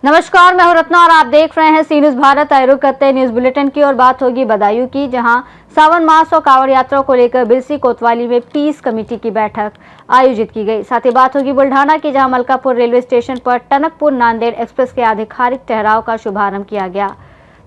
नमस्कार, मैं हूं रत्ना और आप देख रहे हैं सी न्यूज भारत। आए रुख करते हैं न्यूज बुलेटिन की और बात होगी बदायूं की, जहां सावन मास और कांवड़ यात्रा को लेकर बिरसी कोतवाली में पीस कमेटी की बैठक आयोजित की गई। साथ ही बात होगी बुल्ढाना की, जहां मलकापुर रेलवे स्टेशन पर टनकपुर नांदेड़ एक्सप्रेस के आधिकारिक ठहराव का शुभारंभ किया गया।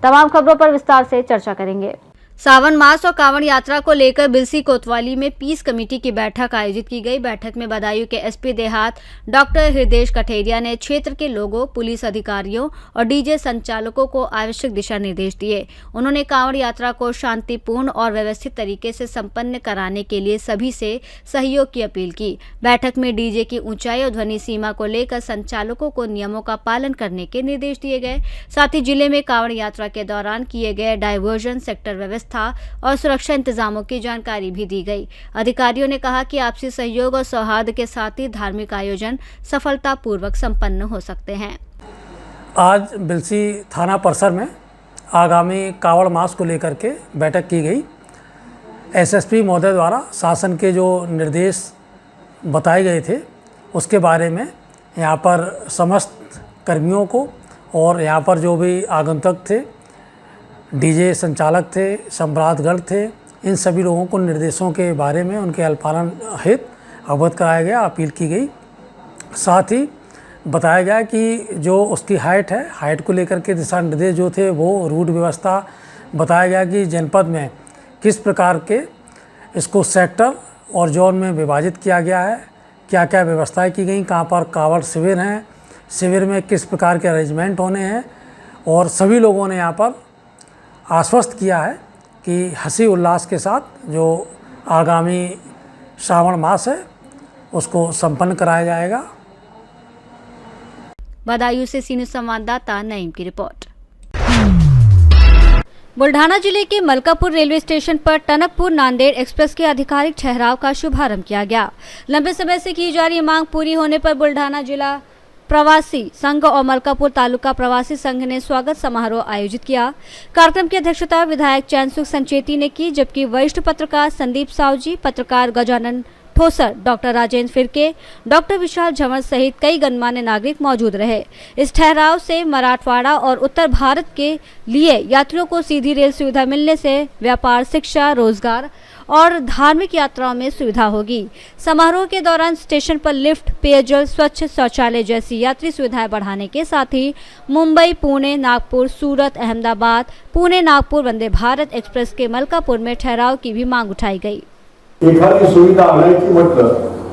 तमाम खबरों पर विस्तार से चर्चा करेंगे। सावन मास और कांवड़ यात्रा को लेकर बिरसी कोतवाली में पीस कमेटी की बैठक आयोजित की गई। बैठक में बदायूं के एसपी देहात डॉक्टर हृदय कठेरिया ने क्षेत्र के लोगों, पुलिस अधिकारियों और डीजे संचालकों को आवश्यक दिशा निर्देश दिए। उन्होंने कांवड़ यात्रा को शांतिपूर्ण और व्यवस्थित तरीके से संपन्न कराने के लिए सभी से सहयोग की अपील की। बैठक में डीजे की ऊंचाई और ध्वनि सीमा को लेकर संचालकों को नियमों का पालन करने के निर्देश दिए गए। साथ ही जिले में कांवड़ यात्रा के दौरान किए गए डायवर्जन, सेक्टर व्यवस्था और सुरक्षा इंतजामों की जानकारी भी दी गई। अधिकारियों ने कहा कि आपसी सहयोग और सौहार्द के साथ ही धार्मिक आयोजन सफलतापूर्वक संपन्न हो सकते हैं। आज बिरसी थाना परिसर में आगामी कांवड़ मास को लेकर के बैठक की गई। एसएसपी महोदय द्वारा शासन के जो निर्देश बताए गए थे उसके बारे में यहाँ पर समस्त कर्मियों को और यहाँ पर जो भी आगंतुक थे, डीजे संचालक थे, सम्राटगढ़ थे, इन सभी लोगों को निर्देशों के बारे में उनके अनुपालन हित अवगत कराया गया, अपील की गई। साथ ही बताया गया कि जो उसकी हाइट है, हाइट को लेकर के दिशा निर्देश जो थे वो रूट व्यवस्था बताया गया कि जनपद में किस प्रकार के इसको सेक्टर और जोन में विभाजित किया गया है, क्या क्या व्यवस्थाएं की गई, कहाँ पर कांवड़ शिविर हैं, शिविर में किस प्रकार के अरेंजमेंट होने हैं। और सभी लोगों ने यहाँ पर आश्वस्त किया है कि हंसी उल्लास के साथ जो आगामी श्रावण मास है उसको संपन्न कराया जाएगा। बदायूं से सी न्यूज संवाददाता नईम की रिपोर्ट। बुल्ढाना जिले के मलकापुर रेलवे स्टेशन पर टनकपुर नांदेड़ एक्सप्रेस के आधिकारिक ठहराव का शुभारंभ किया गया। लंबे समय से की जा रही मांग पूरी होने पर बुल्ढाना जिला प्रवासी संघ और मलकापुर तालुका प्रवासी संघ ने स्वागत समारोह आयोजित किया। कार्यक्रम की अध्यक्षता विधायक चैनसुख संचेती ने की, जबकि वरिष्ठ पत्रकार संदीप सावजी, पत्रकार गजानन ठोसर, डॉक्टर राजेंद्र फिरके, डॉक्टर विशाल झंवर सहित कई गणमान्य नागरिक मौजूद रहे। इस ठहराव से मराठवाड़ा और उत्तर भारत के लिए यात्रियों को सीधी रेल सुविधा मिलने से व्यापार, शिक्षा, रोजगार और धार्मिक यात्राओं में सुविधा होगी। समारोह के दौरान स्टेशन पर लिफ्ट, पेयजल, स्वच्छ शौचालय जैसी यात्री सुविधाएं बढ़ाने के साथ ही मुंबई, पुणे, नागपुर, सूरत, अहमदाबाद, पुणे नागपुर वंदे भारत एक्सप्रेस के मलकापुर में ठहराव की भी मांग उठाई गई। एखादी सुविधा आणायची म्हटलं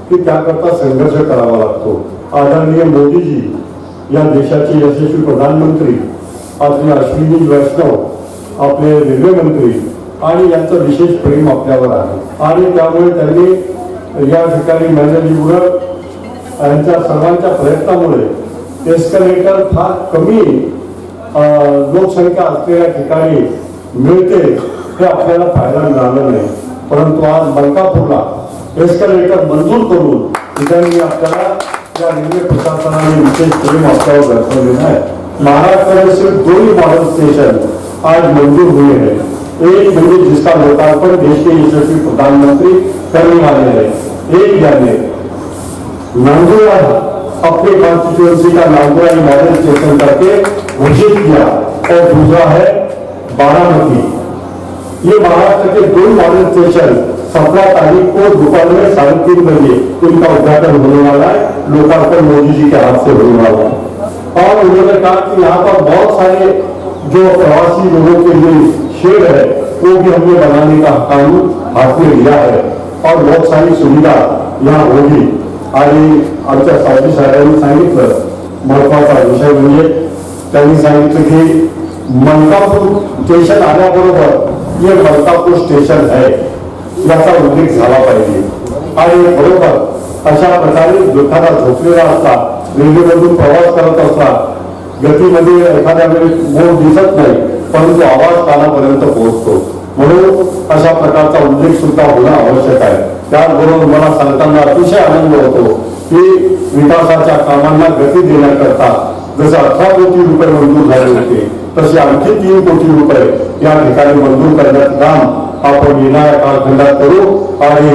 की त्याकरता संघर्ष करावा लागतो। आदरणीय मोदीजी या देशाचे यशस्वी प्रधानमंत्री, आपले अश्विनी वैष्णव, आपले रेल्वे मंत्री आणि यांचं विशेष प्रेम आपल्यावर आहे आणि त्यामुळे त्यांनी या ठिकाणी मॅनेजमेंटवर यांच्या सर्वांच्या प्रयत्नामुळे एस्केलेटर फार कमी लोकसंख्या असलेल्या ठिकाणी मिळते हे आपल्याला पाहायला मिळालं नाही। परंतु आज मलकापूरला एस्केलेटर मंजूर करून त्यांनी आपल्याला या रेल्वे प्रशासनाने विशेष प्रेम आपल्यावर दर्शवलेलं आहे। महाराष्ट्रातील सिर्फ 2 मॉडेल स्टेशन आज मंजूर हुए हैं। एक म्हणजे जिसका लोकार्पण देश के यशस्वी प्रधानमंत्री करने वाले हैं। एक यानी नांदोरा अपने कॉन्स्टिट्यूएंसी का नांदोरा मॉडल स्टेशन करके घोषित किया और दूसरा है बारामती। ये महाराष्ट्र के 2 मॉडल स्टेशन 17 तारीख को दोपहर में 3:30 बजे इनका उद्घाटन होने वाला है। लोकार्पण मोदी जी के हाथ से होने वाला है। और उन्होंने कहा कि यहाँ पर बहुत सारे जो प्रवासी लोगों के लिए शेड है वो भी हमने बनाने का कानून हाथ में लिया है और बहुत सारी सुविधा यहाँ होगी। आणि आमच्या सावजी साहेबांनी सांगितलं महत्वाचा विषय म्हणजे त्यांनी सांगितलं की मलकापूर स्टेशन आल्याबरोबर ये मलकापूर स्टेशन है याचा उल्लेख झाला पाहिजे। आणि बरोबर अशा प्रकारे एखादा झोपलेला असला, रेल्वेमधून प्रवास करत असला, गतीमध्ये एखाद्या वेळेस मोड दिसत नाही परंतु आवाज कानापर्यंत पोहोचतो, म्हणून अशा प्रकारचा उल्लेख सुद्धा होणं आवश्यक आहे। त्याचबरोबर मला सांगताना अतिशय आनंद होतो की विकासाच्या कामांना गती देण्याकरता जसं 18 कोटी रुपये मंजूर झाले होते तसे आणखी 3 कोटी रुपये या ठिकाणी मंजूर करण्याचं काम आपण येणाऱ्या कालखंडात करू आणि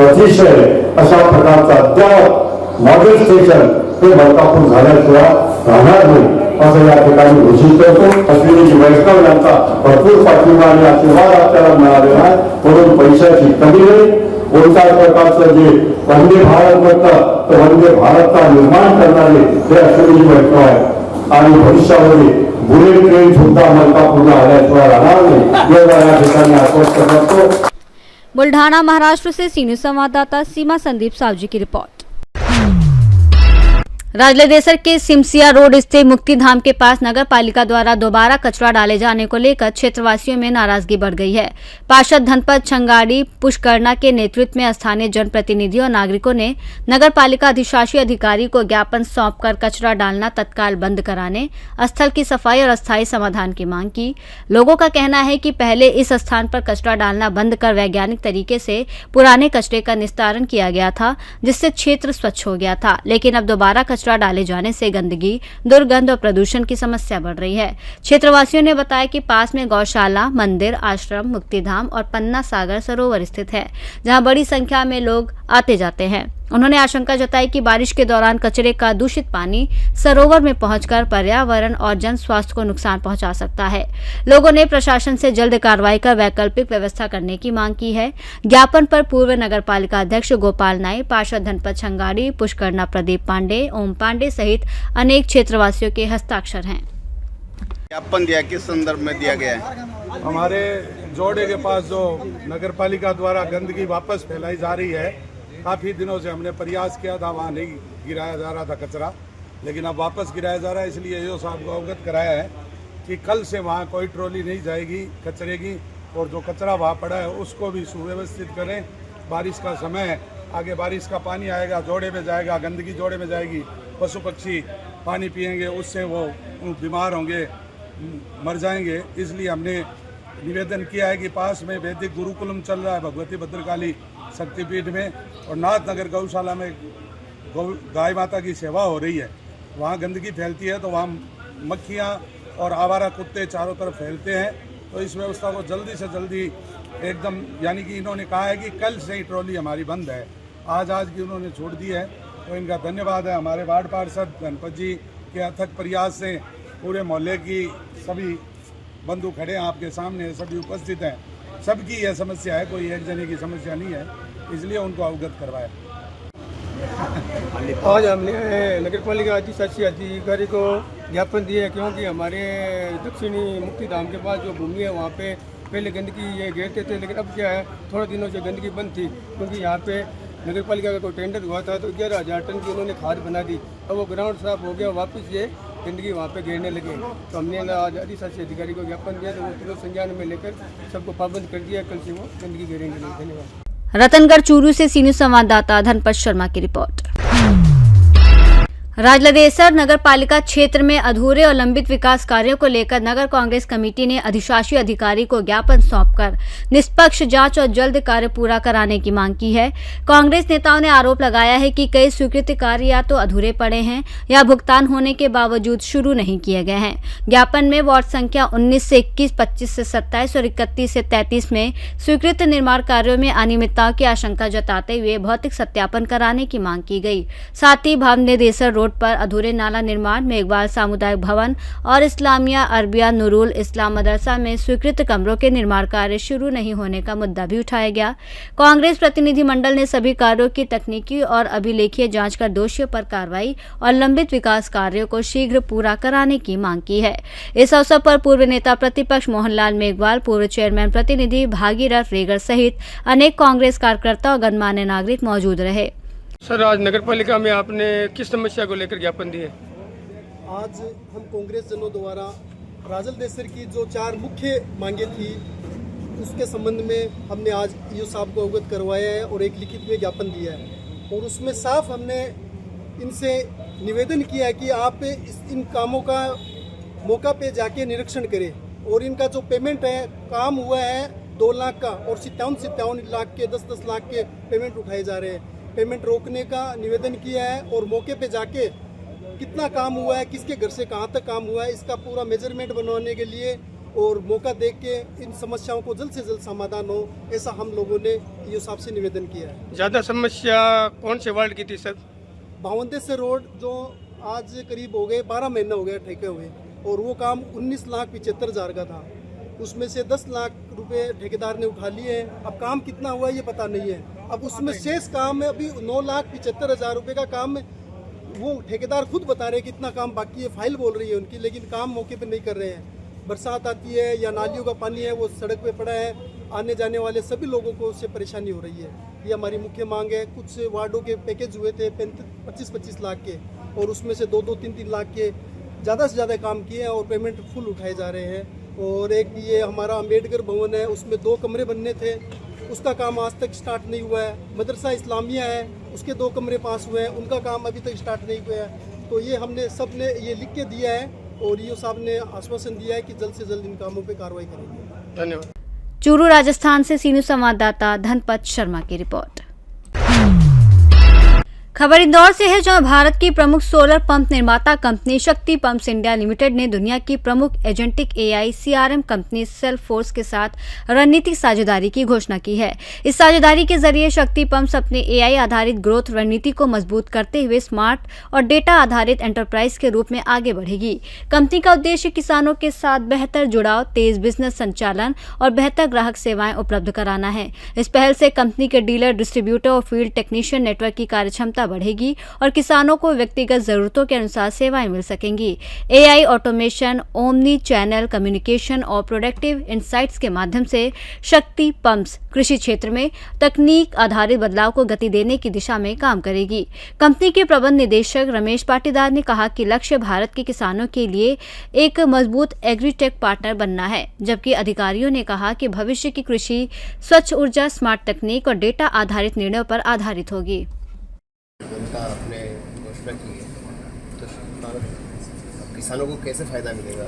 अतिशय अशा प्रकारचा अद्यावत मॉडेल स्टेशन ते मलकापूर झाल्याशिवाय राहणार नाही असं या ठिकाणी घोषित करतो. अश्विनीजी वैष्णव यांचा भरपूर पाठिंबा आणि आशीर्वाद आपल्याला मिळालेला आहे, म्हणून पैशाची कमी नाही. कोणत्याच प्रकारचं जे वंदे भारत म्हणतं तर वंदे भारतचा निर्माण करणारे हे अश्विनीजी वैष्णव आहेत आणि भविष्यामध्ये बुलेट ट्रेन सुद्धा मलकापूरला आल्याशिवाय राहणार नाही एवढा या ठिकाणी आश्वस्त करतो. बुल्ढाना महाराष्ट्र से सी न्यूज संवाददाता सीमा संदीप सावजी की रिपोर्ट। राजलेदेसर के सिमसिया रोड स्थित मुक्ति धाम के पास नगर पालिका द्वारा दोबारा कचरा डाले जाने को लेकर क्षेत्रवासियों में नाराजगी बढ़ गई है। पार्षद धनपत छंगाड़ी पुष्करना के नेतृत्व में स्थानीय जनप्रतिनिधियों और नागरिकों ने नगर पालिका अधिशासी अधिकारी को ज्ञापन सौंपकर कचरा डालना तत्काल बंद कराने, स्थल की सफाई और अस्थायी समाधान की मांग की। लोगों का कहना है कि पहले इस स्थान पर कचरा डालना बंद कर वैज्ञानिक तरीके से पुराने कचरे का निस्तारण किया गया था, जिससे क्षेत्र स्वच्छ हो गया था, लेकिन अब दोबारा कचरा डाले जाने से गंदगी, दुर्गंध और प्रदूषण की समस्या बढ़ रही है। क्षेत्रवासियों ने बताया कि पास में गौशाला, मंदिर, आश्रम, मुक्तिधाम और पन्ना सागर सरोवर स्थित है, जहां बड़ी संख्या में लोग आते जाते हैं। उन्होंने आशंका जताई कि बारिश के दौरान कचरे का दूषित पानी सरोवर में पहुंचकर पर्यावरण और जन स्वास्थ्य को नुकसान पहुंचा सकता है। लोगों ने प्रशासन से जल्द कार्रवाई कर वैकल्पिक व्यवस्था करने की मांग की है। ज्ञापन पर पूर्व नगर पालिका अध्यक्ष गोपाल नाई, पार्षद धनपत छंगाड़ी, पुष्करना प्रदीप पांडे, ओम पांडे सहित अनेक क्षेत्रवासियों के हस्ताक्षर हैं। ज्ञापन दिया किस संदर्भ में दिया गया है? हमारे जोड़े के पास जो नगर पालिका द्वारा गंदगी वापस फैलाई जा रही है, काफ़ी दिनों से हमने प्रयास किया था, वहाँ नहीं गिराया जा रहा था कचरा, लेकिन अब वापस गिराया जा रहा है। इसलिए एओ साहब को अवगत कराया है कि कल से वहाँ कोई ट्रॉली नहीं जाएगी कचरे की, और जो कचरा वहाँ पड़ा है उसको भी सुव्यवस्थित करें। बारिश का समय है, आगे बारिश का पानी आएगा, जोड़े में जाएगा, गंदगी जोड़े में जाएगी, पशु पक्षी पानी पिएंगे, उससे वो बीमार होंगे, मर जाएंगे। इसलिए हमने निवेदन किया है कि पास में वैदिक गुरुकुलम चल रहा है भगवती भद्रकाली शक्तिपीठ में, और नाथ नगर गौशाला में गाय माता की सेवा हो रही है। वहाँ गंदगी फैलती है तो वहाँ मक्खियाँ और आवारा कुत्ते चारों तरफ फैलते हैं। तो इस व्यवस्था को जल्दी से जल्दी एकदम, यानी कि इन्होंने कहा है कि कल से ही ट्रॉली हमारी बंद है, आज की उन्होंने छोड़ दी है, तो इनका धन्यवाद है। हमारे वार्ड पार्षद धनपत जी के अथक प्रयास से पूरे मोहल्ले की सभी बंधु खड़े हैं आपके सामने, सभी उपस्थित हैं, सबकी यह समस्या है, कोई एक जने की समस्या नहीं है, इसलिए उनको अवगत करवाया। आज हमने नगर पालिका अधिशासी अधिकारी को ज्ञापन दिया है, क्योंकि हमारे दक्षिणी मुक्ति धाम के पास जो भूमि है वहाँ पे पहले गंदगी ये घेरते थे, लेकिन अब क्या है, थोड़े दिनों से गंदगी बंद थी, क्योंकि यहाँ पे नगर पालिका का कोई टेंडर हुआ था तो 11,000 टन की उन्होंने खाद बना दी। अब वो ग्राउंड साफ हो गया, वापस ये गंदगी वहाँ पे घेरने लगे। तो हमने आज अधिशासी अधिकारी को ज्ञापन दिया, तो वो तुरंत संज्ञान में लेकर सबको पाबंद कर दिया, कल से वो गंदगी घेरेंगे नहीं। धन्यवाद। रतनगढ़ चूरू से सी न्यूज संवाददाता धनपत शर्मा की रिपोर्ट। राजलदेसर नगर पालिका क्षेत्र में अधूरे और लंबित विकास कार्यों को लेकर नगर कांग्रेस कमेटी ने अधिशासी अधिकारी को ज्ञापन सौंपकर निष्पक्ष जांच और जल्द कार्य पूरा कराने की मांग की है। कांग्रेस नेताओं ने आरोप लगाया है कि कई स्वीकृत कार्य या तो अधूरे पड़े हैं या भुगतान होने के बावजूद शुरू नहीं किए गए हैं। ज्ञापन में वार्ड संख्या 19 से 21, 25 से 27 और 31 से 33 में स्वीकृत निर्माण कार्यों में अनियमितताओं की आशंका जताते हुए भौतिक सत्यापन कराने की मांग की गई। साथ ही भावनेदेसर रोड पर अधूरे नाला निर्माण, मेघवाल सामुदायिक भवन और इस्लामिया अरबिया नुरुल इस्लाम मदरसा में स्वीकृत कमरों के निर्माण कार्य शुरू नहीं होने का मुद्दा भी उठाया गया। कांग्रेस प्रतिनिधिमंडल ने सभी कार्यों की तकनीकी और अभिलेखीय जांच कर दोषियों पर कार्रवाई और लंबित विकास कार्यों को शीघ्र पूरा कराने की मांग की है। इस अवसर पर पूर्व नेता प्रतिपक्ष मोहनलाल मेघवाल, पूर्व चेयरमैन प्रतिनिधि भागीरथ रेगर सहित अनेक कांग्रेस कार्यकर्ता और गणमान्य नागरिक मौजूद रहे। सर, आज नगर पालिका में आपने किस समस्या को लेकर ज्ञापन दिए? आज हम कांग्रेस जनों द्वारा राजलदेसर की जो 4 मुख्य मांगे थी उसके संबंध में हमने आज ईओ साहब को अवगत करवाया है और एक लिखित में ज्ञापन दिया है, और उसमें साफ हमने इनसे निवेदन किया है कि आप इन कामों का मौका पे जाके निरीक्षण करें, और इनका जो पेमेंट है, काम हुआ है 2 लाख का और 57 लाख के 10-10 लाख के पेमेंट उठाए जा रहे हैं। पेमेंट रोकने का निवेदन किया है और मौके पे जाके कितना काम हुआ है, किसके घर से कहाँ तक काम हुआ है, इसका पूरा मेजरमेंट बनवाने के लिए और मौका देख के इन समस्याओं को जल्द से जल्द समाधान हो, ऐसा हम लोगों ने ईओ साहब से निवेदन किया है। ज़्यादा समस्या कौन से वार्ड की थी सर? भावंदे से रोड जो आज करीब हो गए 12 महीने हो गए ठेके हुए, और वो काम 19,75,000 का था। उसमें से 10 लाख रुपए ठेकेदार ने उठा लिए हैं। अब काम कितना हुआ ये पता नहीं है। अब उसमें शेष काम है अभी 9,75,000 रुपये का काम है। वो ठेकेदार खुद बता रहे हैं कितना काम बाकी है, फाइल बोल रही है उनकी, लेकिन काम मौके पे नहीं कर रहे हैं। बरसात आती है या नालियों का पानी है वो सड़क पे पड़ा है, आने जाने वाले सभी लोगों को उससे परेशानी हो रही है। ये हमारी मुख्य मांग है। कुछ वार्डों के पैकेज हुए थे 25-25 लाख के, और उसमें से 2-2, 3-3 लाख के ज़्यादा से ज़्यादा काम किए हैं और पेमेंट फुल उठाए जा रहे हैं। और एक ये हमारा अम्बेडकर भवन है, उसमें 2 कमरे बनने थे, उसका काम आज तक स्टार्ट नहीं हुआ है। मदरसा इस्लामिया है, उसके 2 कमरे पास हुए हैं, उनका काम अभी तक स्टार्ट नहीं हुआ है। तो ये हमने सब ने ये लिख के दिया है और ईओ साहब ने आश्वासन दिया है कि जल्द से जल्द इन कामों पे कार्रवाई करेंगे। धन्यवाद। चूरू राजस्थान से सी न्यूज़ संवाददाता धनपत शर्मा की रिपोर्ट। खबर इंदौर से है, जहां भारत की प्रमुख सोलर पंप निर्माता कंपनी शक्ति पंप्स इंडिया लिमिटेड ने दुनिया की प्रमुख एजेंटिक एआई सीआरएम कंपनी सेल्फफोर्स के साथ रणनीतिक साझेदारी की घोषणा की है। इस साझेदारी के जरिए शक्ति पंप्स अपने एआई आधारित ग्रोथ रणनीति को मजबूत करते हुए स्मार्ट और डेटा आधारित एंटरप्राइज के रूप में आगे बढ़ेगी। कंपनी का उद्देश्य किसानों के साथ बेहतर जुड़ाव, तेज बिजनेस संचालन और बेहतर ग्राहक सेवाएं उपलब्ध कराना है। इस पहल से कंपनी के डीलर, डिस्ट्रीब्यूटर और फील्ड टेक्नीशियन नेटवर्क की कार्यक्षमता बढ़ेगी और किसानों को व्यक्तिगत जरूरतों के अनुसार सेवाएं मिल सकेंगी। AI automation, omni channel communication और प्रोडक्टिव इनसाइट्स के माध्यम से शक्ति पंप्स कृषि क्षेत्र में तकनीक आधारित बदलाव को गति देने की दिशा में काम करेगी। कंपनी के प्रबंध निदेशक रमेश पाटीदार ने कहा कि लक्ष्य भारत के किसानों के लिए एक मजबूत एग्रीटेक पार्टनर बनना है, जबकि अधिकारियों ने कहा कि भविष्य की कृषि स्वच्छ ऊर्जा, स्मार्ट तकनीक और डेटा आधारित निर्णयों पर आधारित होगी। उनका आपने घोषणा की है, तो किसानों को कैसे फ़ायदा मिलेगा?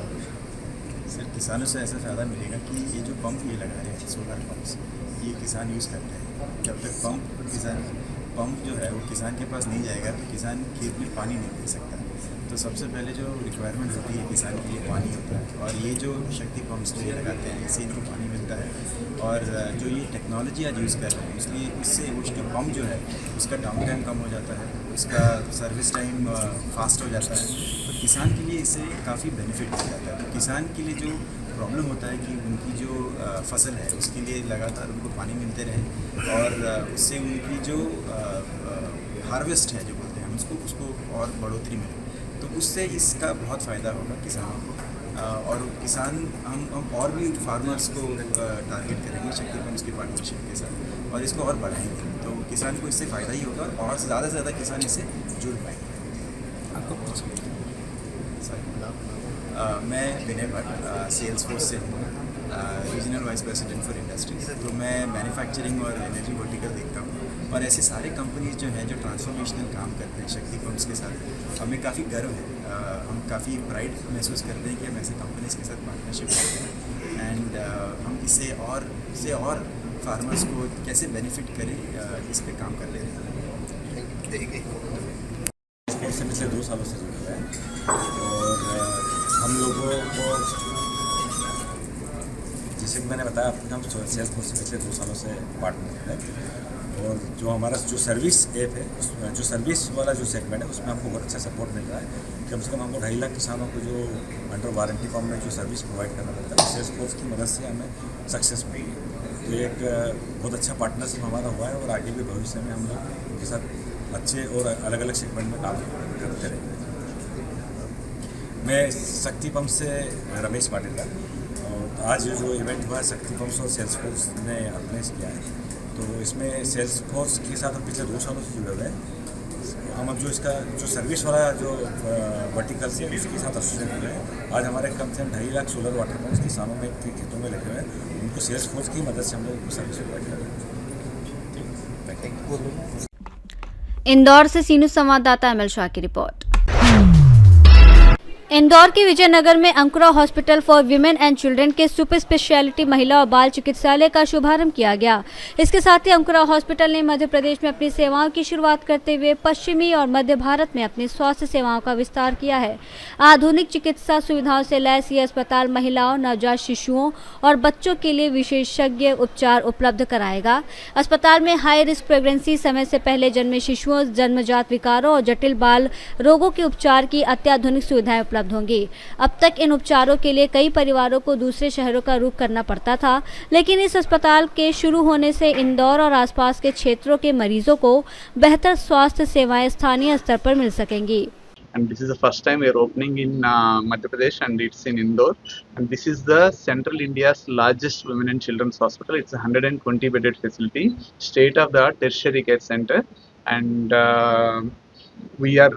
सर, किसानों से ऐसा फ़ायदा मिलेगा कि ये जो पंप ये लगा रहे हैं सोलर पंप्स, ये किसान यूज़ करते हैं। जब तक पंप जो है वो किसान के पास नहीं जाएगा तो किसान खेत में पानी नहीं दे सकता। तो सबसे पहले जो रिक्वायरमेंट होती है किसान के लिए पानी होता है, और ये जो शक्ति पंप्स जो ये लगाते हैं इससे इनको पानी मिलता है। और जो ये टेक्नोलॉजी आज यूज़ कर रहे हैं इसलिए इससे वो जो पंप जो है उसका डाउन टाइम कम हो जाता है, उसका सर्विस टाइम फास्ट हो जाता है। तो किसान के लिए इससे काफ़ी बेनिफिट हो जाता है। तो किसान के लिए जो प्रॉब्लम होता है कि उनकी जो फसल है उसके लिए लगातार उनको पानी मिलते रहे, और उससे उनकी जो हार्वेस्ट है जो बोलते हैं हम उसको और बढ़ोतरी मिले, तो उससे इसका बहुत फ़ायदा होगा किसानों को। और किसान हम और भी फार्मर्स को टारगेट करेंगे शक्ति पंप्स की पार्टनरशिप के साथ, और इसको और बढ़ाएंगे। तो किसान को इससे फ़ायदा ही होगा और ज़्यादा से ज़्यादा किसान इससे जुड़ पाएंगे। आपको कुछ मैं विनय भट्ट सेल्स फोर्स से हूँ, regional vice president for industries. तो मैं मैन्युफैक्चरिंग और एनर्जी वर्टिकल देखता हूँ, और ऐसे सारे कंपनीज जो हैं जो ट्रांसफॉर्मेशनल काम करते हैं शक्ति पंप्स के साथ, हमें काफ़ी गर्व है। हम काफ़ी प्राइड महसूस करते हैं कि हम ऐसे कंपनीज के साथ पार्टनरशिप करते हैं, एंड हम इससे और फार्मर्स को कैसे बेनिफिट करें इस पर काम कर ले रहे हैं। इससे पिछले 2 सालों से जुड़े हुए हैं, और हम लोगों को जैसे कि मैंने बताया आपको, हम सेल्स फोर्स से पिछले 2 सालों से पार्टनर हैं। और जो हमारा जो सर्विस ऐप है, जो सर्विस वाला जो सेगमेंट है उसमें हमको बहुत अच्छा सपोर्ट मिल रहा है। कम से कम हमको 2.5 लाख किसानों को जो अंडर वारंटी फॉर्म में जो सर्विस प्रोवाइड करना पड़ता है, सेल्स फोर्स की मदद से हमें सक्सेस मिली है। तो एक बहुत अच्छा पार्टनरशिप हमारा हुआ है, और आगे भी भविष्य में हम लोग उनके साथ अच्छे और अलग अलग सेगमेंट में काम करते रहेंगे। मैं शक्ति पंप से रमेश पाटीदार, और आज जो इवेंट हुआ है शक्ति पंप्स और सेल्स फोर्स ने ऑर्गेनाइज किया है, तो इसमें सेल्स फोर्स के साथ हम पिछले 2 सालों से जुड़े हुए हैं। हम अब जो इसका जो सर्विस वाला जो वर्टिकल है उसके साथ एसोसिएट हुए हैं। आज हमारे कम से कम 2.5 लाख सोलर वाटर पंप्स किसानों में खेतों में लगे हुए हैं, उनको सेल्स फोर्स की मदद से हम लोग उनको सर्विस प्रोवाइड कर रहे हैं। इंदौर से सी न्यूज़ संवाददाता अमल शाह की रिपोर्ट। इंदौर के विजयनगर में Ankura hospital for women and children के सुपर स्पेशलिटी महिला और बाल चिकित्सालय का शुभारंभ किया गया। इसके साथ ही अंकुरा हॉस्पिटल ने मध्य प्रदेश में अपनी सेवाओं की शुरुआत करते हुए पश्चिमी और मध्य भारत में अपनी स्वास्थ्य सेवाओं का विस्तार किया है। आधुनिक चिकित्सा सुविधाओं से लैस ये अस्पताल महिलाओं, नवजात शिशुओं और बच्चों के लिए विशेषज्ञ उपचार उपलब्ध कराएगा। अस्पताल में हाई रिस्क प्रेगनेंसी, समय से पहले जन्मे शिशुओं, जन्मजात विकारों और जटिल बाल रोगों के उपचार की अत्याधुनिक सुविधाएं उपलब्ध होंगी। अब तक इन उपचारों के लिए कई परिवारों को दूसरे शहरों का रुख करना पड़ता था, लेकिन इस अस्पताल के शुरू होने से इंदौर और आसपास के क्षेत्रों के मरीजों को बेहतर स्वास्थ्य सेवाएं स्थानीय स्तर पर मिल सकेंगी। And this is the first time we are opening in Madhya Pradesh, and it's in Indore. And this is the Central India's largest women and children's hospital. It's a 120 bedded facility, state of the art tertiary care center, and we are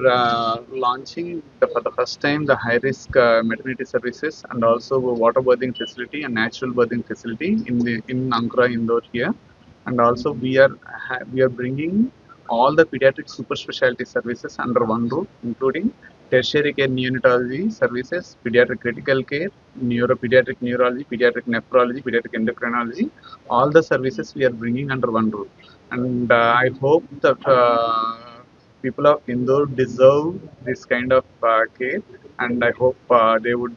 launching for the first time the high risk maternity services and also a water birthing facility and natural birthing facility in Ankara, Indore here. And also we are bringing all the pediatric super specialty services under one roof, including tertiary care neonatology services, pediatric critical care, pediatric neurology, pediatric nephrology, pediatric endocrinology. All the services we are bringing under one roof. And I hope that people of Indore deserve this kind of care, and I hope they would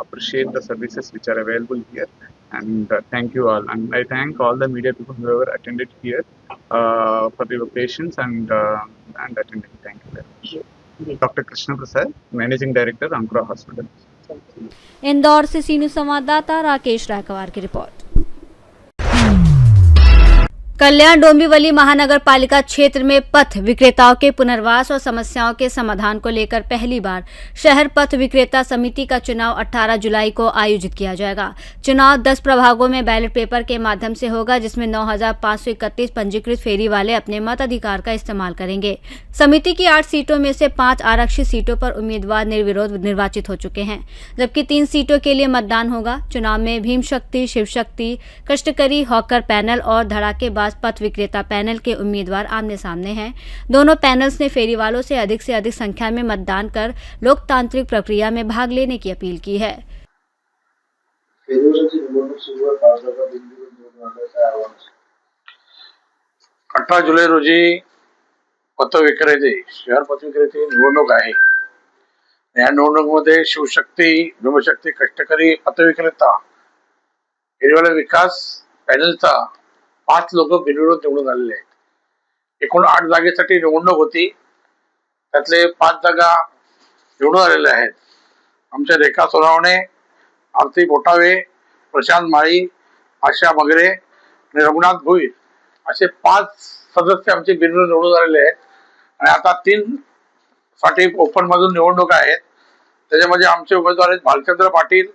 appreciate the services which are available here. And thank you all, and I thank all the media people who have attended here for your patience and attending. Thank you very much. Dr. Krishna Prasad, Managing Director, Ankura Hospital. Indore से सी news संवाददाता राकेश रायकवार की report. Kalyan Dombivli महानगर पालिका क्षेत्र में पथ विक्रेताओं के पुनर्वास और समस्याओं के समाधान को लेकर पहली बार शहर पथ विक्रेता समिति का चुनाव 18 जुलाई को आयोजित किया जाएगा। चुनाव 10 प्रभागों में बैलेट पेपर के माध्यम से होगा, जिसमें 9,531 पंजीकृत फेरी वाले अपने मताधिकार का इस्तेमाल करेंगे। समिति की 8 सीटों में से 5 आरक्षित सीटों पर उम्मीदवार निर्विरोध निर्वाचित हो चुके हैं, जबकि 3 सीटों के लिए मतदान होगा। चुनाव में भीम शक्ति, शिव शक्ति, कष्टकरी, हॉकर पैनल और धड़ाकेबाज पथ विक्रेता पैनल के उम्मीदवार आमने सामने हैं। दोनों पैनल्स ने फेरी वालों से अधिक संख्या में मतदान कर लोकतांत्रिक प्रक्रिया में भाग लेने की अपील की है। 18 जुलै रोजी पथविक्रेते शहर पथविक्रेते निवडणूक आहे। या निवडणुकीमध्ये शिवशक्ती, भीमशक्ती, कष्टकरी, पथविक्रेता फेरीवाला विकास पॅनलचा 5 लोक बिनविरोध निवडून आलेले आहेत। एकूण 8 जागेसाठी निवडणूक होती, त्यातले 5 जागा निवडून आलेल्या आहेत। आमच्या रेखा सोनावणे, आरती बोटावे, प्रशांत माळी, आशा मगरे आणि रघुनाथ भोईर असे 5 सदस्य आमचे बिनविरोध निवडून आलेले आहेत। आणि आता 3 साठी ओपन मधून निवडणूक आहेत। त्याच्यामध्ये आमचे उमेदवार आहेत भालचंद्र पाटील,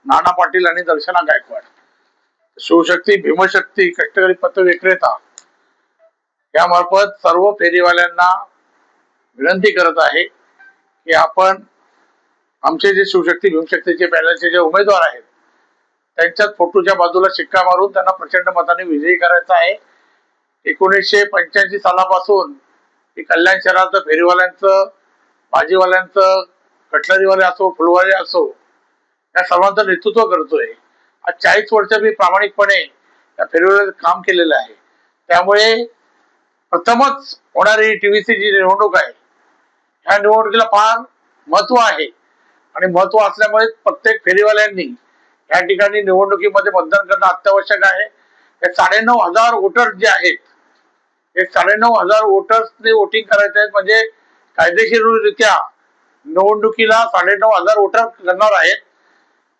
नाना पाटील आणि दर्शना गायकवाड। शिवशक्ती, भीमशक्ती, कष्टकरी पथ विक्रेता यामार्फत सर्व फेरीवाल्यांना विनंती करत आहे की आपण आमचे जे शिवशक्ती, भीमशक्तीचे पॅनलचे जे उमेदवार आहेत त्यांच्यात फोटोच्या बाजूला शिक्का मारून त्यांना प्रचंड मताने विजयी करायचा आहे। 1985 सालापासून कल्याण शहराचं फेरीवाल्यांचं, भाजीवाल्यांचं, कटलरीवाले असो, फुलवाले असो, या सर्वांचं नेतृत्व करतोय। आज 40 वर्ष मी प्रामाणिकपणे या फेरीवाल्याचं काम केलेलं आहे। त्यामुळे प्रथमच होणारी टीव्हीसी जी निवडणूक आहे, ह्या निवडणुकीला फार महत्व आहे आणि महत्व असल्यामुळे प्रत्येक फेरीवाल्यांनी या ठिकाणी निवडणुकीमध्ये मतदान करणं अत्यावश्यक आहे। हे 9,500 वोटर्स जे आहेत, हे 9,500 वोटर्सने वोटिंग करायचे आहेत, म्हणजे कायदेशीररित्या निवडणुकीला 9,500 वोटर करणार आहेत।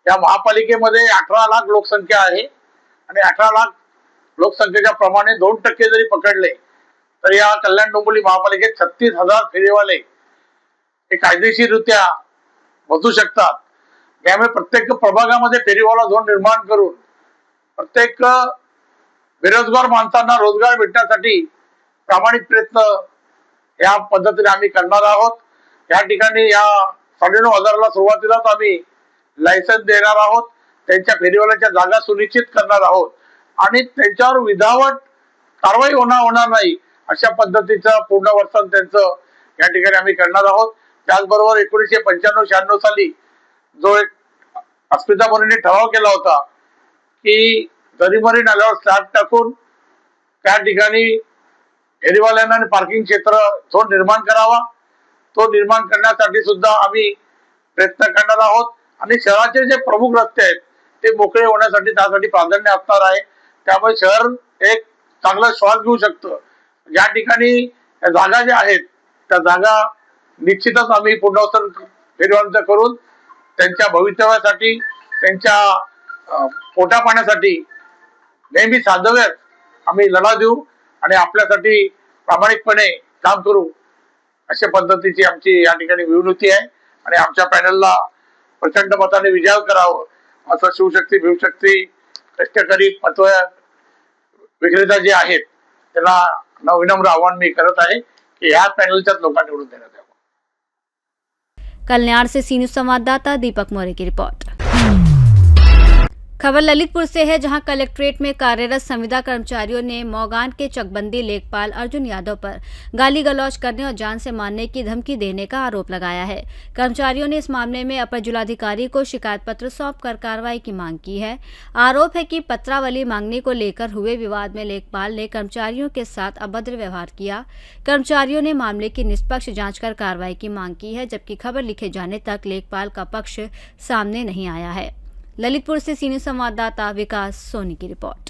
या महापालिकेमध्ये 18 लाख लोकसंख्या आहे आणि 18 लाख लोकसंख्येच्या प्रमाणे 2% जरी पकडले तर या कल्याण डोंबिवली महापालिकेत 36,000 फेरीवाले हे कायदेशीररित्या बसू शकतात। त्यामुळे प्रत्येक प्रभागामध्ये फेरीवाला झोन निर्माण करून प्रत्येक बेरोजगार माणसांना रोजगार भेटण्यासाठी प्रामाणिक प्रयत्न या पद्धतीने आम्ही करणार आहोत। या ठिकाणी या 9,500ला सुरुवातीलाच आम्ही लायसन्स देणार आहोत, त्यांच्या फेरीवाल्याच्या जागा सुनिश्चित करणार आहोत आणि त्यांच्यावर विधावट कारवाई होणार नाही अशा पद्धतीचं पुनर्वसन त्यांचं या ठिकाणी आम्ही करणार आहोत। त्याचबरोबर 1995-96 साली जो एक अस्मिता मुनींनी ठराव केला होता की दरीमरी नाल्यावर स्लॅब टाकून त्या ठिकाणी फेरीवाल्यांना आणि पार्किंग क्षेत्र झोन निर्माण करावा, तो निर्माण करण्यासाठी सुद्धा आम्ही प्रयत्न करणार आहोत आणि शहराचे जे प्रमुख रस्ते आहेत ते मोकळे होण्यासाठी त्यासाठी प्राधान्य असणार आहे. त्यामुळे शहर एक चांगला श्वास घेऊ शकतं. ज्या ठिकाणी जागा ज्या आहेत त्या जागा निश्चितच आम्ही पुनर्वसन फेरीवाल्यांचं करून त्यांच्या भवितव्यासाठी, त्यांच्या पोटा पाण्यासाठी नेहमी साधव्यात आम्ही लढा देऊ आणि आपल्यासाठी प्रामाणिकपणे काम करू, अशा पद्धतीची आमची या ठिकाणी विनंती आहे. आणि आमच्या पॅनलला प्रचंड मताने विजय करावं असं शिवशक्ती भीमशक्ती कष्टकरी पतवय विक्रेता जे आहेत त्यांना विनम्र आवाहन मी करत आहे की ह्या पॅनलच्याच लोकांना निवडून देण्यात यावं. कल्याण से सी न्यूज संवाददाता दीपक मौर्य की रिपोर्ट। खबर ललितपुर से है, जहां कलेक्ट्रेट में कार्यरत संविदा कर्मचारियों ने मौगान के चकबंदी लेखपाल अर्जुन यादव पर गाली गलौज करने और जान से मारने की धमकी देने का आरोप लगाया है। कर्मचारियों ने इस मामले में अपर जिलाधिकारी को शिकायत पत्र सौंपकर कार्रवाई की मांग की है। आरोप है कि पत्रावली मांगने को लेकर हुए विवाद में लेखपाल ने कर्मचारियों के साथ अभद्र व्यवहार किया। कर्मचारियों ने मामले की निष्पक्ष जांच कर कार्रवाई की मांग की है, जबकि खबर लिखे जाने तक लेखपाल का पक्ष सामने नहीं आया है। ललितपुर से सी न्यूज संवाददाता विकास सोनी की रिपोर्ट।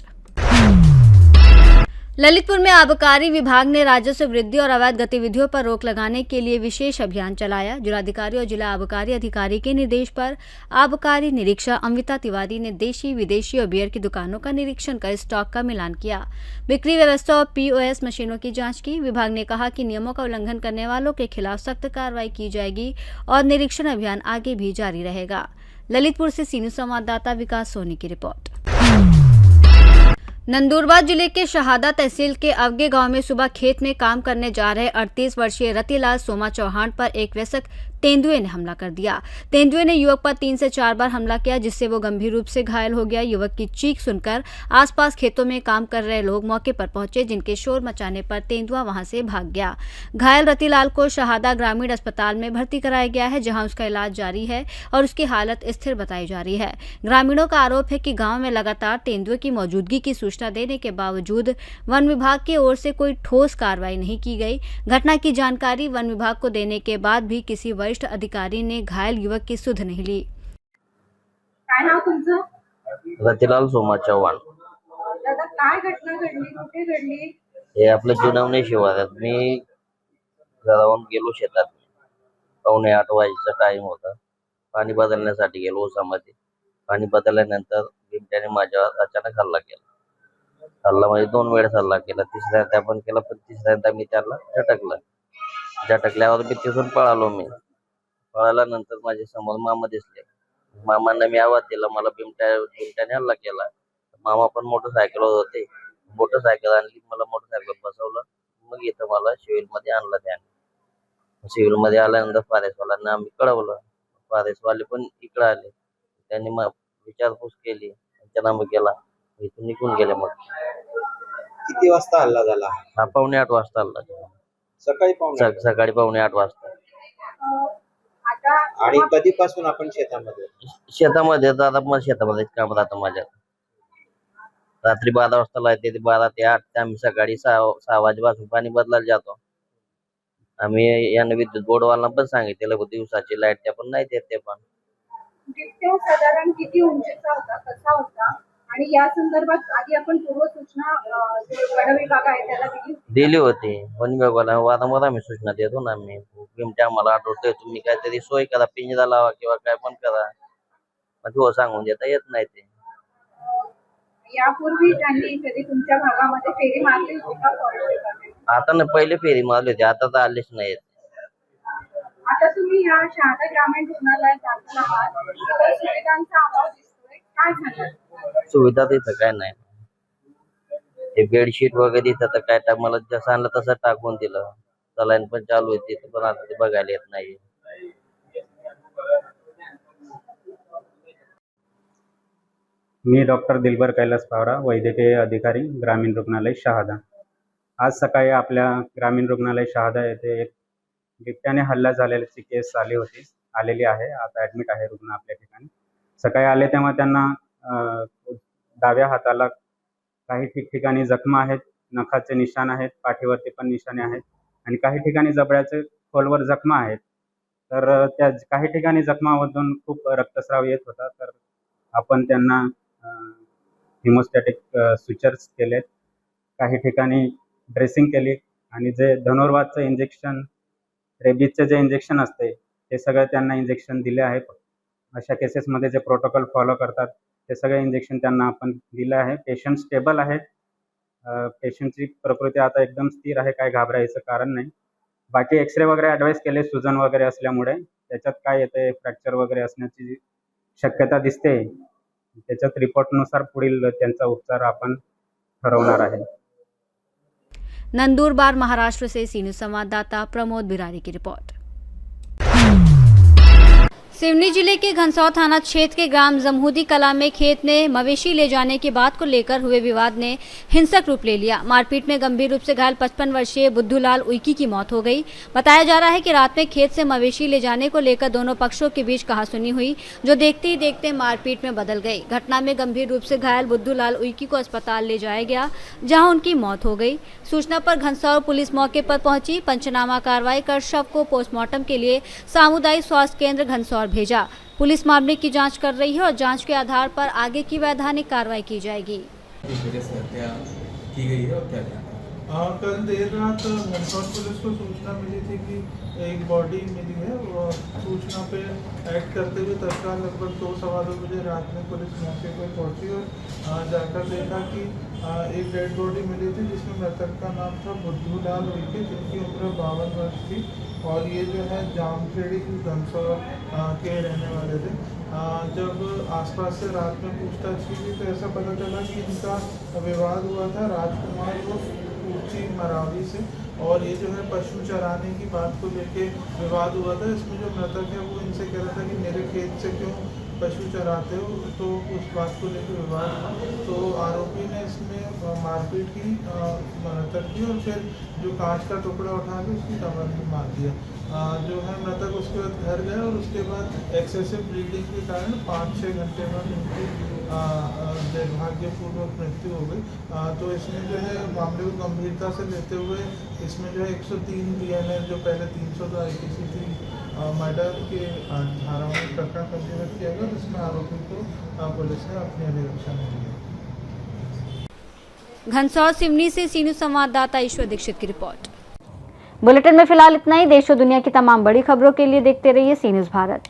ललितपुर में आबकारी विभाग ने राजस्व वृद्धि और अवैध गतिविधियों पर रोक लगाने के लिए विशेष अभियान चलाया। जिलाधिकारी और जिला आबकारी अधिकारी के निर्देश पर आबकारी निरीक्षक अमृता तिवारी ने देशी, विदेशी और बियर की दुकानों का निरीक्षण कर स्टॉक का मिलान किया, बिक्री व्यवस्था और POS मशीनों की जांच की। विभाग ने कहा कि नियमों का उल्लंघन करने वालों के खिलाफ सख्त कार्रवाई की जाएगी और निरीक्षण अभियान आगे भी जारी रहेगा। ललितपुर से सी न्यूज संवाददाता विकास सोनी की रिपोर्ट। नंदुरबार जिले के शहादा तहसील के अवगे गांव में सुबह खेत में काम करने जा रहे 38 वर्षीय रतिलाल सोमा चौहान पर एक वयस्क तेंदुए ने हमला कर दिया। तेंदुए ने युवक पर 3 से 4 बार हमला किया, जिससे वो गंभीर रूप से घायल हो गया। युवक की चीख सुनकर आसपास खेतों में काम कर रहे लोग मौके पर पहुंचे, जिनके शोर मचाने पर तेंदुआ वहां से भाग गया। घायल रतिलाल को शहादा ग्रामीण अस्पताल में भर्ती कराया गया है, जहां उसका इलाज जारी है और उसकी हालत स्थिर बताई जा रही है। ग्रामीणों का आरोप है कि गाँव में लगातार तेंदुए की मौजूदगी की सूचना देने के बावजूद वन विभाग की ओर से कोई ठोस कार्रवाई नहीं की गई। घटना की जानकारी वन विभाग को देने के बाद भी किसी वरिष्ठ अधिकारी ने घायल युवक की सुध नहीं ली। काय नाव तुमचं? रतिलाल सोमा चव्हाण। दादा काय घटना घडली, कुठे घडली? हे आपलं जुनवणे शिवारात मी घरावरून गेलो शेतात, 7:45 वाजेचा टाइम होता। पाणी बदलण्यासाठी गेलो ऊसामध्ये। पाणी बदलल्यानंतर बिबट्याने माझ्यावर अचानक हल्ला केला। हल्ला म्हणजे 2 वेळेस हल्ला केला, तिसऱ्यांदा पण केला, पण तिसऱ्यांदा मी त्याला झटकल्यावर मी तिथून पळालो। पळाल्यानंतर माझ्या समोर मामा दिसले। मामांना मी आवाज दिला, मला बिबट्याने हल्ला केला। मामा पण मोटरसायकलवर होते, मोटरसायकल आणली, मला मोटरसायकल बसवलं, मग इथं मला सिव्हिलमध्ये आणलं। त्याने सिव्हिलमध्ये आल्यानंतर फॉरेस्टवाल्यांना आम्ही कळवलं। फॉरेस्टवाले पण इकडे आले, त्यांनी मग विचारपूस केली, पंचनामा केला, इथून निघून गेले। मग किती वाजता हल्ला झाला? हा 7:45 वाजता हल्ला झाला। सकाळी 7:45 वाजता। आणि कधीपासून आपण शेतामध्ये दादा मग शेतामध्ये काम राहतं माझ्या। रात्री 12 वाजता लाईट येते, 12 ते 8 ते आम्ही सकाळी 6 वाजेपासून पाणी बदलायला जातो। आम्ही याने विद्युत बोर्डवाला पण सांगितलेलं दिवसाची लाईट त्या पण नाही देत ते पण। बिबट्या साधारण किती उंचीचा होता, कसा होता आणि या संदर्भात आधी आपण पूर्वसूचना वन विभाग आहे त्याला दिली होती। वन विभागाला वारंवार आम्ही सूचना देतो ना। आम्ही बिबट्या आम्हाला आठवतोय, तुम्ही काहीतरी सोय करा, पिंजरा लावा किंवा काय पण करा, पण तो सांगून देता येत नाही ते। यापूर्वी त्यांनी कधी तुमच्या भागामध्ये फेरी मारली होती का? आता ना पहिले फेरी मारली होती, आता तर आलेच नाहीत। आता तुम्ही या शहादा ग्रामीण रुग्णालयात दाखल आहात, सुविधांचा अभाव दिसतोय, काय सांगाल? सुविधा तिथं काय नाही, ते बेडशीट वगैरे तिथं तर काय मला जसं आणलं तसं टाकून दिलं। सलाईन पण चालू आहे तिथं, पण आता ते बघायला येत नाही। मी डॉक्टर दिलबर कैलास पावरा, वैद्यकीय अधिकारी, ग्रामीण रुग्णालय शहादा। आज सकाळी आपल्या ग्रामीण रुग्णालय शहादा येथे एक बिबट्याने हल्ला झालेल्याची केस आलेली आहे. आता ॲडमिट आहे रुग्ण आपल्या ठिकाणी. सकाळी आले तेव्हा त्यांना डाव्या हाताला काही ठिकठिकाणी जखमा आहेत, नखाचे निशाण आहेत, पाठीवरती पण निशाणे आहेत आणि काही ठिकाणी जबड्याचे खोलवर जखमा आहेत. तर त्या काही ठिकाणी जखमामधून खूप रक्तस्राव येत होता. तर आपण त्यांना हिमोस्टॅटिक सुचर्स केलेत, काही ठिकाणी ड्रेसिंग केली आणि जे धनुर्वातचं इंजेक्शन, रेबीजचं जे इंजेक्शन असते ते सगळं त्यांना इंजेक्शन दिले आहे. अशा केसेसमध्ये जे प्रोटोकॉल फॉलो करतात ते सगळे इंजेक्शन त्यांना आपण दिलं आहे. पेशंट स्टेबल आहेत. पेशंटची प्रकृती आता एकदम स्थिर आहे, काय घाबरायचं कारण नाही. बाकी एक्सरे वगैरे ॲडवाईस केले, सुजन वगैरे असल्यामुळे त्याच्यात काय येते, फ्रॅक्चर वगैरे असण्याची शक्यता दिसते. त्याच्यात रिपोर्टनुसार पुढील त्यांचा उपचार आपण ठरवणार आहे. नंदुरबार महाराष्ट्र से सी न्यूज़ संवाददाता प्रमोद बिरारी की रिपोर्ट। सिवनी जिले के घनसौर थाना क्षेत्र के ग्राम जमहूदी कला में खेत में मवेशी ले जाने की बात को लेकर हुए विवाद ने हिंसक रूप ले लिया। मारपीट में गंभीर रूप से घायल 55 वर्षीय बुद्धूलाल उइकी की मौत हो गई। बताया जा रहा है कि रात में खेत से मवेशी ले जाने को लेकर दोनों पक्षों के बीच कहासुनी हुई, जो देखते ही देखते मारपीट में बदल गई। घटना में गंभीर रूप से घायल बुद्धूलाल उइकी को अस्पताल ले जाया गया, जहां उनकी मौत हो गई। सूचना पर घनसौर पुलिस मौके पर पहुंची। पंचनामा कार्रवाई कर शव को पोस्टमार्टम के लिए सामुदायिक स्वास्थ्य केंद्र घनसौर भेजा। पुलिस मामले की जांच कर रही है और जांच के आधार पर आगे की वैधानिक कार्रवाई की जाएगी। की गई है और क्या कल देर रात घनसौर पुलिस को सूचना मिली थी कि एक बॉडी मिली है। वो सूचना पे एक्ट करते हुए तत्काल लगभग 2-2:15 बजे रात में पुलिस मौके पर पहुंची और जाकर देखा कि एक डेड बॉडी मिली थी, जिसमें मृतक का नाम था बुद्धूलाल उइके, जिनकी उम्र 52 वर्ष थी और ये जो है जामखेड़ी घनसौर के रहने वाले थे। जब आसपास से रात में पूछताछ की गई तो ऐसा पता चला कि इनका विवाद हुआ था राजकुमार को ऊंची मरावी से, और ये जो है पशु चराने की बात को लेके विवाद हुआ था। इसमें जो मृतक है वो इनसे कह रहा था कि मेरे खेत से क्यों पशु चराते हो, तो उस बात को लेकर विवाद हुआ। तो आरोपी ने इसमें मारपीट की मृतक की और फिर जो कांच का टुकड़ा उठा के उसकी कमर में मार दिया। जो है मृतक उसके बाद घर गया और उसके बाद एक्सेसिव ब्लीडिंग के कारण 5-6 घंटे बाद उनकी दुर्भाग्यपूर्वक मृत्यु हो गई। तो इसमें जो है मामले को गंभीरता से लेते हुए इसमें जो है 103 BNN जो पहले 302 IPC थी मर्डर के धाराओं में प्रकरण पंजीबद्ध किया गया, जिसमें आरोपी को पुलिस ने अपनी अभिरक्षा में लिया। घनसौर सिवनी से सी न्यूज़ संवाददाता ईश्वर दीक्षित की रिपोर्ट। बुलेटिन में फिलहाल इतना ही। देश और दुनिया की तमाम बड़ी खबरों के लिए देखते रहिए सी न्यूज़ भारत।